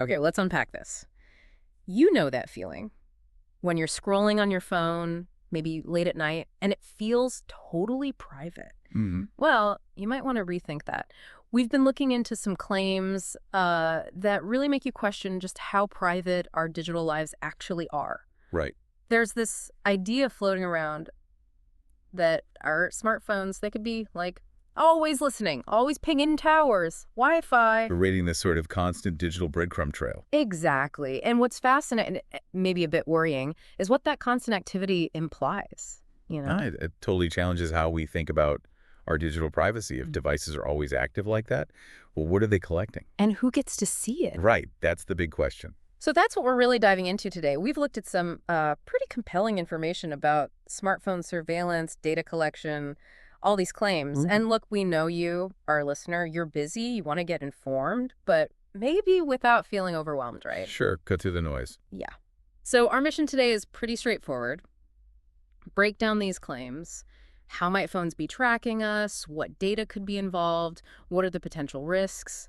Okay, let's unpack this. You know that feeling when you're scrolling on your phone, maybe late at night, and it feels totally private. Hmm. Well, you might want to rethink that. We've been looking into some claims that really make you question just how private our digital lives actually are. Right. There's this idea floating around that our smartphones, they could be like always listening, always pinging towers, Wi-Fi. Creating this sort of constant digital breadcrumb trail. Exactly. And what's fascinating, maybe a bit worrying, is what that constant activity implies, you know? It totally challenges how we think about our digital privacy. If Mm. devices are always active like that, well, what are they collecting? And who gets to see it? Right. That's the big question. So that's what we're really diving into today. We've looked at some pretty compelling information about smartphone surveillance, data collection, all these claims. Mhm. And look, we know you, our listener, you're busy, you want to get informed, but maybe without feeling overwhelmed, right? Sure. Cut through the noise. Yeah. So our mission today is pretty straightforward. Break down these claims. How might phones be tracking us? What data could be involved? What are the potential risks?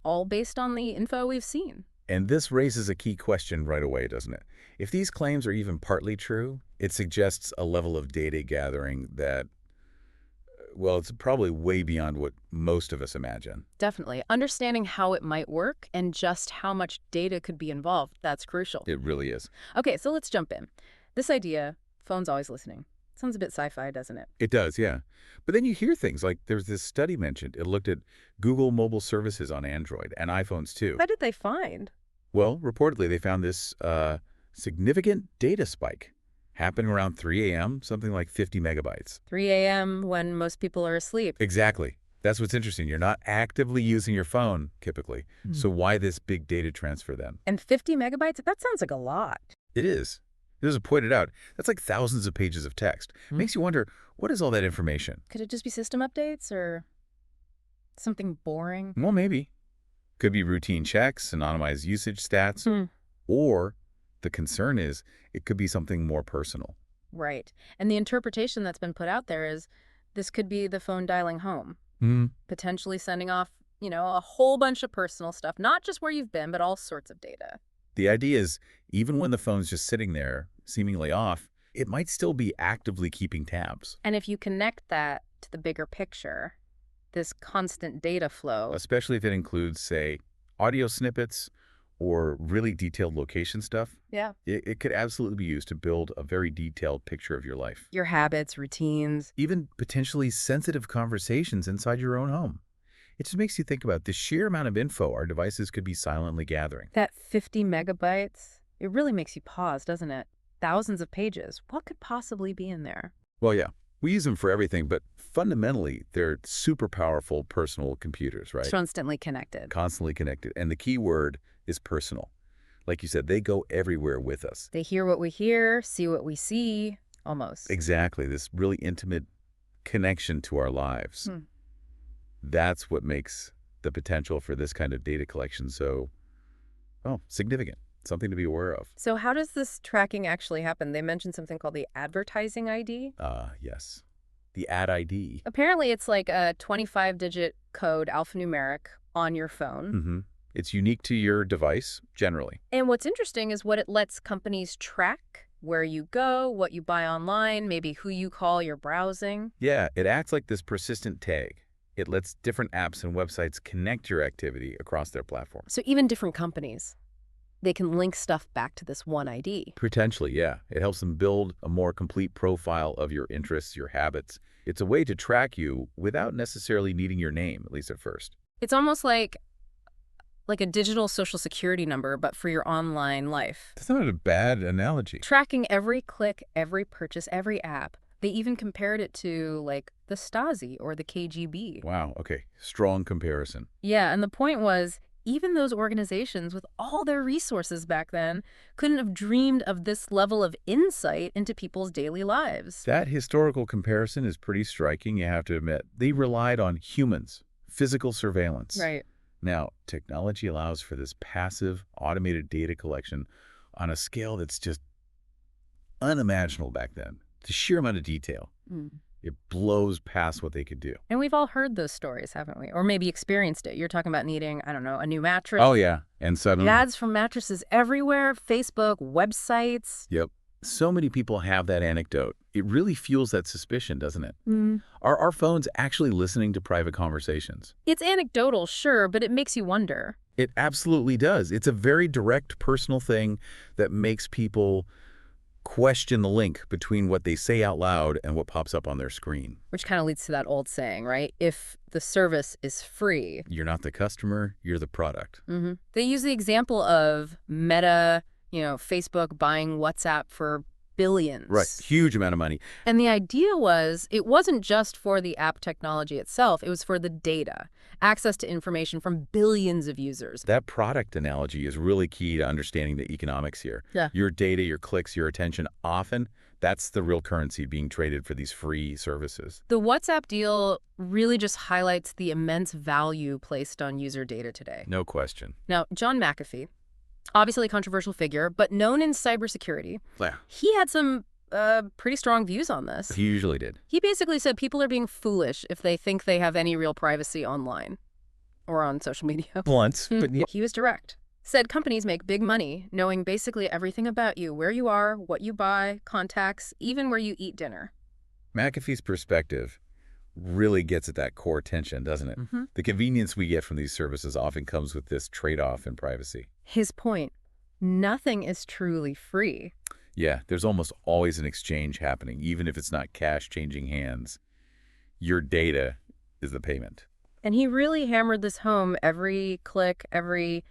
All based on the info we've seen. And this raises a key question right away, doesn't it? If these claims are even partly true, it suggests a level of data gathering that, well, it's probably way beyond what most of us imagine. Definitely. Understanding how it might work and just how much data could be involved, that's crucial. It really is. Okay, so let's jump in. This idea, phone's always listening. Sounds a bit sci-fi, doesn't it? It does, yeah. But then you hear things like there's this study mentioned. It looked at Google mobile services on Android and iPhones too. What did they find? Well, reportedly, they found this significant data spike happening around 3 a.m., something like 50 megabytes. 3 a.m. when most people are asleep. Exactly. That's what's interesting. You're not actively using your phone, typically. Mm. So why this big data transfer then? And 50 megabytes? That sounds like a lot. It is. It was pointed out. That's like thousands of pages of text. Makes you wonder, what is all that information? Could it just be system updates or something boring? Well, maybe. Could be routine checks, anonymized usage stats, Hmm. or the concern is it could be something more personal. Right. And the interpretation that's been put out there is this could be the phone dialing home, potentially sending off, a whole bunch of personal stuff, not just where you've been, but all sorts of data. The idea is, even when the phone's just sitting there, seemingly off, it might still be actively keeping tabs, And if you connect that to the bigger picture, this constant data flow, especially if it includes, say, audio snippets or really detailed location stuff. yeah, It could absolutely be used to build a very detailed picture of your life. your habits, routines. Even potentially sensitive conversations inside your own home. It just makes you think about the sheer amount of info our devices could be silently gathering. That 50 megabytes, it really makes you pause, doesn't it? Thousands of pages. What could possibly be in there? Well, yeah, we use them for everything, but fundamentally, they're super powerful personal computers, right? Constantly connected. Constantly connected. And the key word is personal. Like you said, they go everywhere with us. They hear what we hear, see what we see, almost. Exactly. This really intimate connection to our lives. Hmm. That's what makes the potential for this kind of data collection so, well, significant. Something to be aware of. So how does this tracking actually happen? They mentioned something called the advertising ID. Yes. The ad ID. Apparently, it's like a 25-digit code, alphanumeric, on your phone. It's unique to your device, generally. And what's interesting is what it lets companies track, where you go, what you buy online, maybe who you call you're browsing. Yeah, it acts like this persistent tag. It lets different apps and websites connect your activity across their platform. So even different companies, they can link stuff back to this one ID. Potentially, yeah. It helps them build a more complete profile of your interests, your habits. It's a way to track you without necessarily needing your name, at least at first. It's almost like a digital social security number, but for your online life. That's not a bad analogy. Tracking every click, every purchase, every app. They even compared it to, like, the Stasi or the KGB. Wow, okay. Strong comparison. Yeah, and the point was, even those organizations with all their resources back then couldn't have dreamed of this level of insight into people's daily lives. That historical comparison is pretty striking, you have to admit. They relied on humans, physical surveillance. Right. Now, technology allows for this passive, automated data collection on a scale that's just unimaginable back then. The sheer amount of detail. It blows past what they could do. And we've all heard those stories, haven't we? Or maybe experienced it. You're talking about needing, I don't know, a new mattress. Oh, yeah. And suddenly, Ads from mattresses everywhere, Facebook, websites. yep. So many people have that anecdote. It really fuels that suspicion, doesn't it? Mm. Are our phones actually listening to private conversations? It's anecdotal, sure, but it makes you wonder. It absolutely does. It's a very direct, personal thing that makes people question the link between what they say out loud and what pops up on their screen. Which kind of leads to that old saying, right? If the service is free. You're not the customer, you're the product. They use the example of Meta, Facebook buying WhatsApp for billions. Right. Huge amount of money. And the idea was it wasn't just for the app technology itself, it was for the data, access to information from billions of users. That product analogy is really key to understanding the economics here. Yeah. Your data, your clicks, your attention, often that's the real currency being traded for these free services. The WhatsApp deal really just highlights the immense value placed on user data today. No question. Now, John McAfee, obviously a controversial figure, but known in cybersecurity, Yeah. he had some pretty strong views on this. He usually did. He basically said people are being foolish if they think they have any real privacy online or on social media. Blunt, but yeah. He was direct. Said companies make big money knowing basically everything about you, where you are, what you buy, contacts, even where you eat dinner. McAfee's perspective really gets at that core tension, doesn't it? The convenience we get from these services often comes with this trade-off in privacy. His point, nothing is truly free. Yeah, there's almost always an exchange happening, even if it's not cash changing hands. Your data is the payment. And he really hammered this home. Every click, every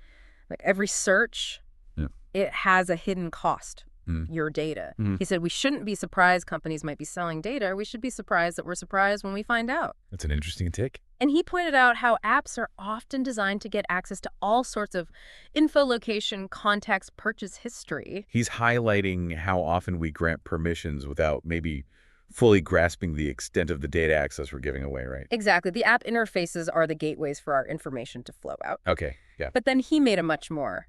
search, Yeah. it has a hidden cost, your data. He said we shouldn't be surprised companies might be selling data. We should be surprised that we're surprised when we find out. That's an interesting take. And he pointed out how apps are often designed to get access to all sorts of info, location, contacts, purchase history. He's highlighting how often we grant permissions without maybe fully grasping the extent of the data access we're giving away, right? Exactly. The app interfaces are the gateways for our information to flow out. Okay, yeah. But then he made a much more,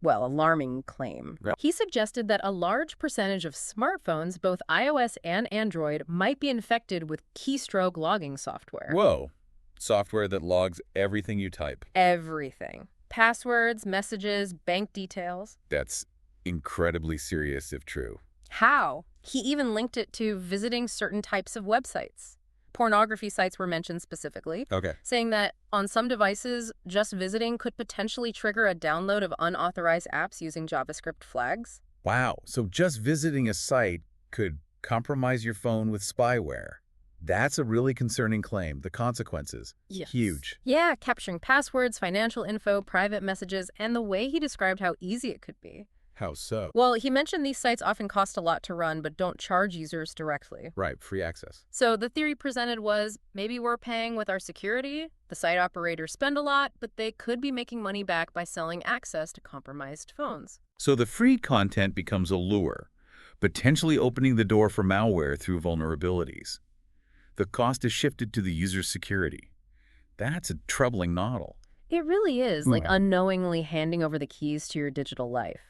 alarming claim. Yeah. He suggested that a large percentage of smartphones, both iOS and Android, might be infected with keystroke logging software. Whoa. Software that logs everything you type. Everything. Passwords, messages, bank details. That's incredibly serious if true. How? He even linked it to visiting certain types of websites. Pornography sites were mentioned specifically, Okay. saying that on some devices, just visiting could potentially trigger a download of unauthorized apps using JavaScript flags. Wow. So just visiting a site could compromise your phone with spyware. That's a really concerning claim. The consequences, Yes. huge. Yeah, capturing passwords, financial info, private messages, and the way he described how easy it could be. How so? Well, he mentioned these sites often cost a lot to run, but don't charge users directly. Right, free access. So the theory presented was maybe we're paying with our security, the site operators spend a lot, but they could be making money back by selling access to compromised phones. So the free content becomes a lure, potentially opening the door for malware through vulnerabilities. The cost is shifted to the user's security. That's a troubling model. It really is, like Yeah. unknowingly handing over the keys to your digital life.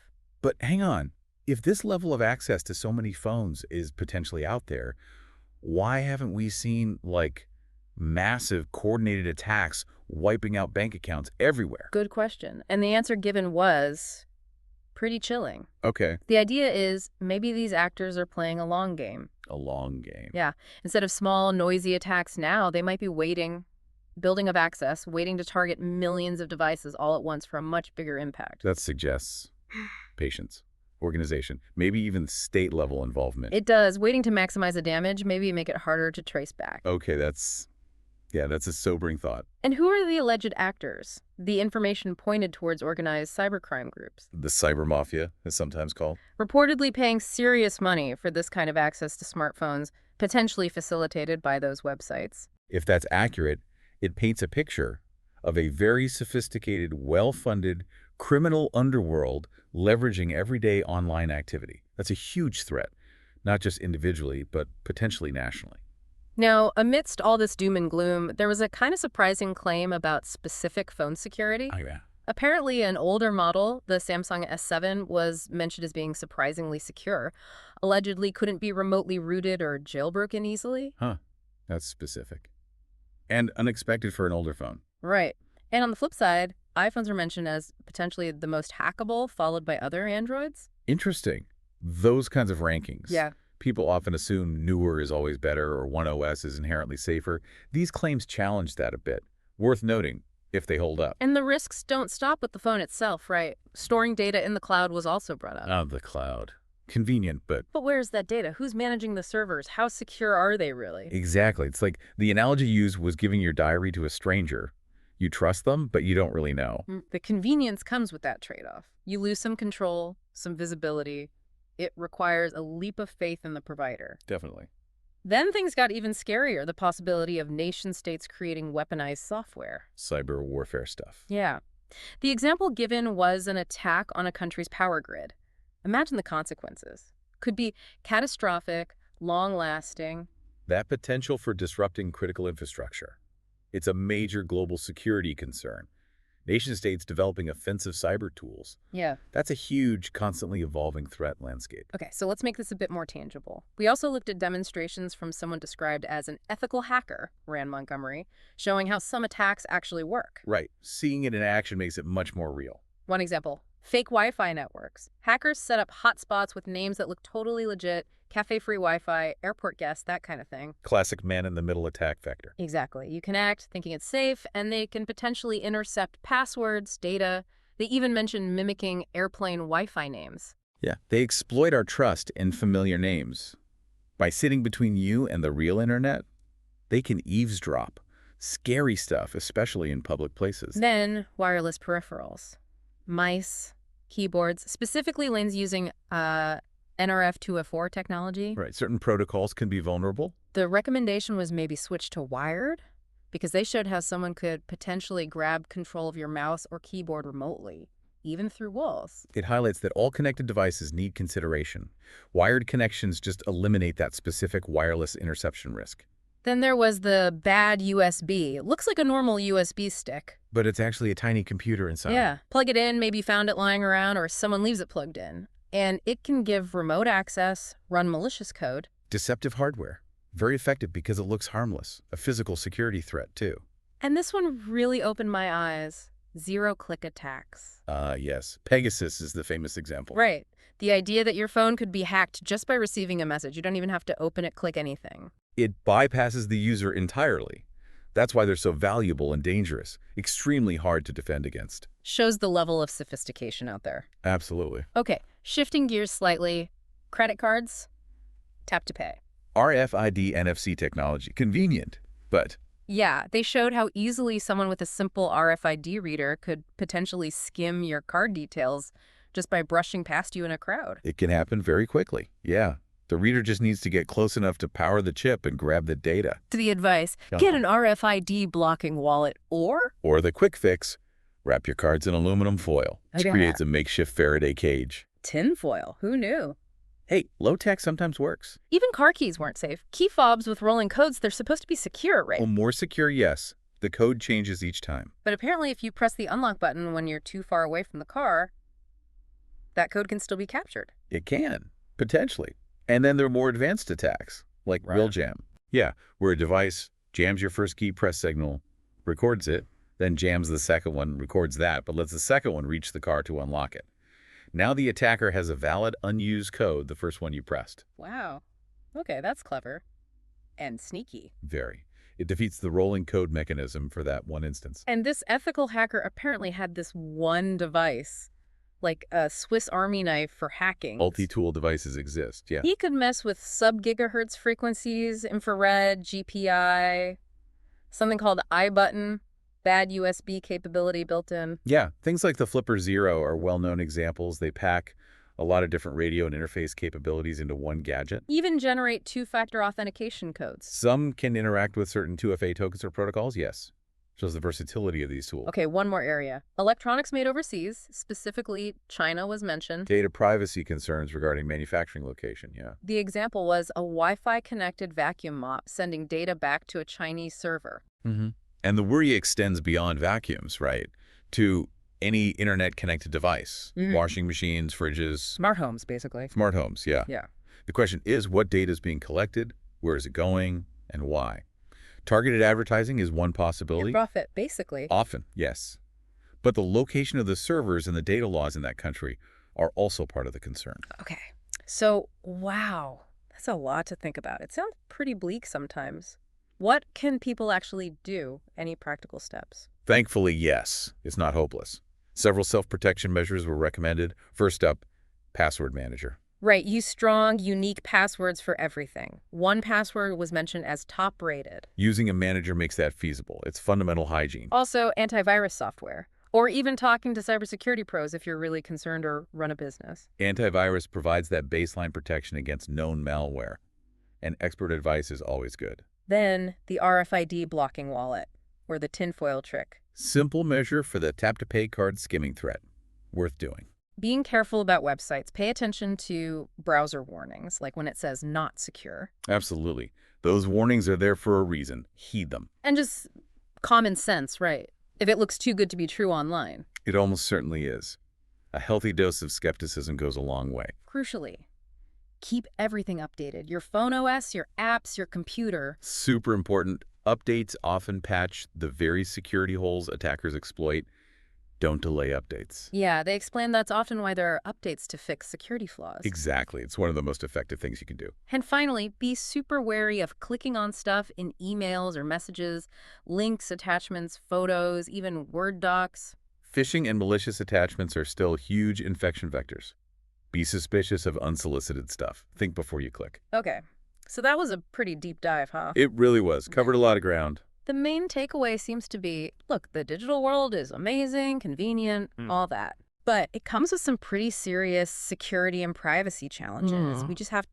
But hang on, if this level of access to so many phones is potentially out there, why haven't we seen, massive coordinated attacks wiping out bank accounts everywhere? Good question. And the answer given was pretty chilling. Okay. The idea is maybe these actors are playing a long game. A long game. Yeah. Instead of small, noisy attacks now, they might be building up access, waiting to target millions of devices all at once for a much bigger impact. That suggests patience, organization, maybe even state-level involvement. It does. Waiting to maximize the damage, maybe make it harder to trace back. Okay, that's a sobering thought. And who are the alleged actors? The information pointed towards organized cybercrime groups, The cyber mafia is sometimes called. reportedly paying serious money for this kind of access to smartphones, potentially facilitated by those websites. If that's accurate, it paints a picture of a very sophisticated, well-funded criminal underworld leveraging everyday online activity. That's a huge threat, not just individually, but potentially nationally. Now, amidst all this doom and gloom, there was a kind of surprising claim about specific phone security. Oh, yeah. Apparently, an older model, the Samsung S7, was mentioned as being surprisingly secure. Allegedly couldn't be remotely rooted or jailbroken easily. Huh. That's specific. And unexpected for an older phone. Right. And on the flip side, iPhones are mentioned as potentially the most hackable, followed by other Androids. Interesting. Those kinds of rankings. Yeah. People often assume newer is always better or one OS is inherently safer. These claims challenge that a bit. Worth noting, if they hold up. And the risks don't stop with the phone itself, right? Storing data in the cloud was also brought up. Oh, the cloud. Convenient, but... But where's that data? Who's managing the servers? How secure are they really? Exactly. It's like the analogy used was giving your diary to a stranger. You trust them, but you don't really know. The convenience comes with that trade-off. You lose some control, some visibility. It requires a leap of faith in the provider. Definitely. Then things got even scarier, the possibility of nation-states creating weaponized software. Cyber warfare stuff. Yeah. The example given was an attack on a country's power grid. Imagine the consequences. Could be catastrophic, long-lasting. That potential for disrupting critical infrastructure. It's a major global security concern. Nation-states developing offensive cyber tools. Yeah. That's a huge, constantly evolving threat landscape. Okay, so let's make this a bit more tangible. We also looked at demonstrations from someone described as an ethical hacker, Rand Montgomery, showing how some attacks actually work. Right. Seeing it in action makes it much more real. One example, fake Wi-Fi networks. Hackers set up hotspots with names that look totally legit, cafe-free Wi-Fi, airport guests, that kind of thing. Classic man-in-the-middle attack vector. Exactly. You connect, thinking it's safe, and they can potentially intercept passwords, data. They even mention mimicking airplane Wi-Fi names. Yeah. They exploit our trust in familiar names. By sitting between you and the real internet, they can eavesdrop. Scary stuff, especially in public places. Then, wireless peripherals. Mice, keyboards, specifically lanes using NRF2F4 technology. Right. Certain protocols can be vulnerable. The recommendation was maybe switch to wired because they showed how someone could potentially grab control of your mouse or keyboard remotely, even through walls. It highlights that all connected devices need consideration. Wired connections just eliminate that specific wireless interception risk. Then there was the bad USB. It looks like a normal USB stick. But it's actually a tiny computer inside. Yeah. Plug it in, maybe you found it lying around, or someone leaves it plugged in. And it can give remote access, run malicious code. Deceptive hardware. Very effective because it looks harmless. A physical security threat, too. And this one really opened my eyes. Zero-click attacks. Yes. Pegasus is the famous example. Right. The idea that your phone could be hacked just by receiving a message. You don't even have to open it, click anything. It bypasses the user entirely. That's why they're so valuable and dangerous. Extremely hard to defend against. Shows the level of sophistication out there. Absolutely. Okay, shifting gears slightly. Credit cards, tap to pay. RFID NFC technology. Convenient, but... Yeah, they showed how easily someone with a simple RFID reader could potentially skim your card details just by brushing past you in a crowd. it can happen very quickly. Yeah. The reader just needs to get close enough to power the chip and grab the data. To the advice, get an RFID blocking wallet or... Or the quick fix, wrap your cards in aluminum foil, which Yeah. creates a makeshift Faraday cage. tinfoil. Who knew? Hey, low tech sometimes works. Even car keys weren't safe. Key fobs with rolling codes, they're supposed to be secure, right? Well, more secure, yes. The code changes each time. But apparently if you press the unlock button when you're too far away from the car, that code can still be captured. It can, potentially. And then there are more advanced attacks, like Right. real jam. Yeah, where a device jams your first key press signal, records it, then jams the second one, records that, but lets the second one reach the car to unlock it. Now the attacker has a valid, unused code, the first one you pressed. Wow. Okay, that's clever. And sneaky. Very. It defeats the rolling code mechanism for that one instance. And this ethical hacker apparently had this one device, like a Swiss Army knife for hacking. Multi-tool devices exist, yeah. He could mess with sub-gigahertz frequencies, infrared, GPI, something called iButton, bad USB capability built in. Yeah, things like the Flipper Zero are well-known examples. They pack a lot of different radio and interface capabilities into one gadget. Even generate two-factor authentication codes. Some can interact with certain 2FA tokens or protocols, yes. Shows the versatility of these tools. Okay, one more area. Electronics made overseas, specifically China was mentioned. Data privacy concerns regarding manufacturing location, yeah. The example was a Wi-Fi connected vacuum mop sending data back to a Chinese server. And the worry extends beyond vacuums, right? To any internet-connected device, washing machines, fridges, Smart homes, basically. smart homes, yeah. Yeah. The question is, what data is being collected, where is it going, and why? Targeted advertising is one Get possibility. profit, basically. Often, yes. But the location of the servers and the data laws in that country are also part of the concern. Okay. So, wow, that's a lot to think about. It sounds pretty bleak sometimes. What can people actually do? Any practical steps? Thankfully, yes, it's not hopeless. Several self-protection measures were recommended. First up, password manager. Right, use strong, unique passwords for everything. 1Password was mentioned as top rated. Using a manager makes that feasible. It's fundamental hygiene. Also, antivirus software, or even talking to cybersecurity pros if you're really concerned or run a business. Antivirus provides that baseline protection against known malware, and expert advice is always good. Then, the RFID blocking wallet, or the tinfoil trick. Simple measure for the tap-to-pay card skimming threat. Worth doing. Being careful about websites. Pay attention to browser warnings, like when it says not secure. Absolutely. Those warnings are there for a reason. Heed them. And just common sense, right? If it looks too good to be true online. It almost certainly is. A healthy dose of skepticism goes a long way. Crucially, keep everything updated. Your phone OS, your apps, your computer. Super important. Updates often patch the very security holes attackers exploit. Don't delay updates. Yeah, they explain that's often why there are updates to fix security flaws. Exactly. It's one of the most effective things you can do. And finally, be super wary of clicking on stuff in emails or messages, links, attachments, photos, even Word docs. Phishing and malicious attachments are still huge infection vectors. Be suspicious of unsolicited stuff. Think before you click. Okay, so that was a pretty deep dive, huh? It really was. Covered a lot of ground. The main takeaway seems to be, look, the digital world is amazing, convenient, all that. But it comes with some pretty serious security and privacy challenges. We just have to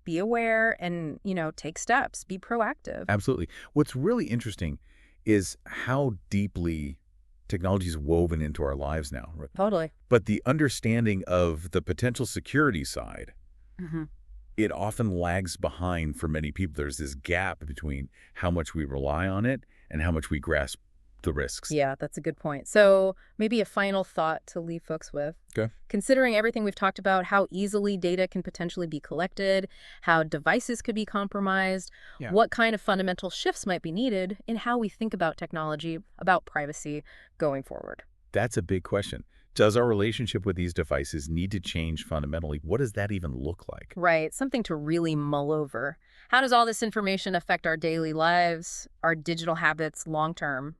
be aware and, take steps, be proactive. Absolutely. What's really interesting is how deeply technology is woven into our lives now. Right? Totally. But the understanding of the potential security side, it often lags behind for many people. There's this gap between how much we rely on it and how much we grasp the risks. Yeah, that's a good point. So maybe a final thought to leave folks with. Okay. Considering everything we've talked about, how easily data can potentially be collected, how devices could be compromised, what kind of fundamental shifts might be needed in how we think about technology, about privacy going forward. That's a big question. Does our relationship with these devices need to change fundamentally? What does that even look like? Right, something to really mull over. How does all this information affect our daily lives, our digital habits long term?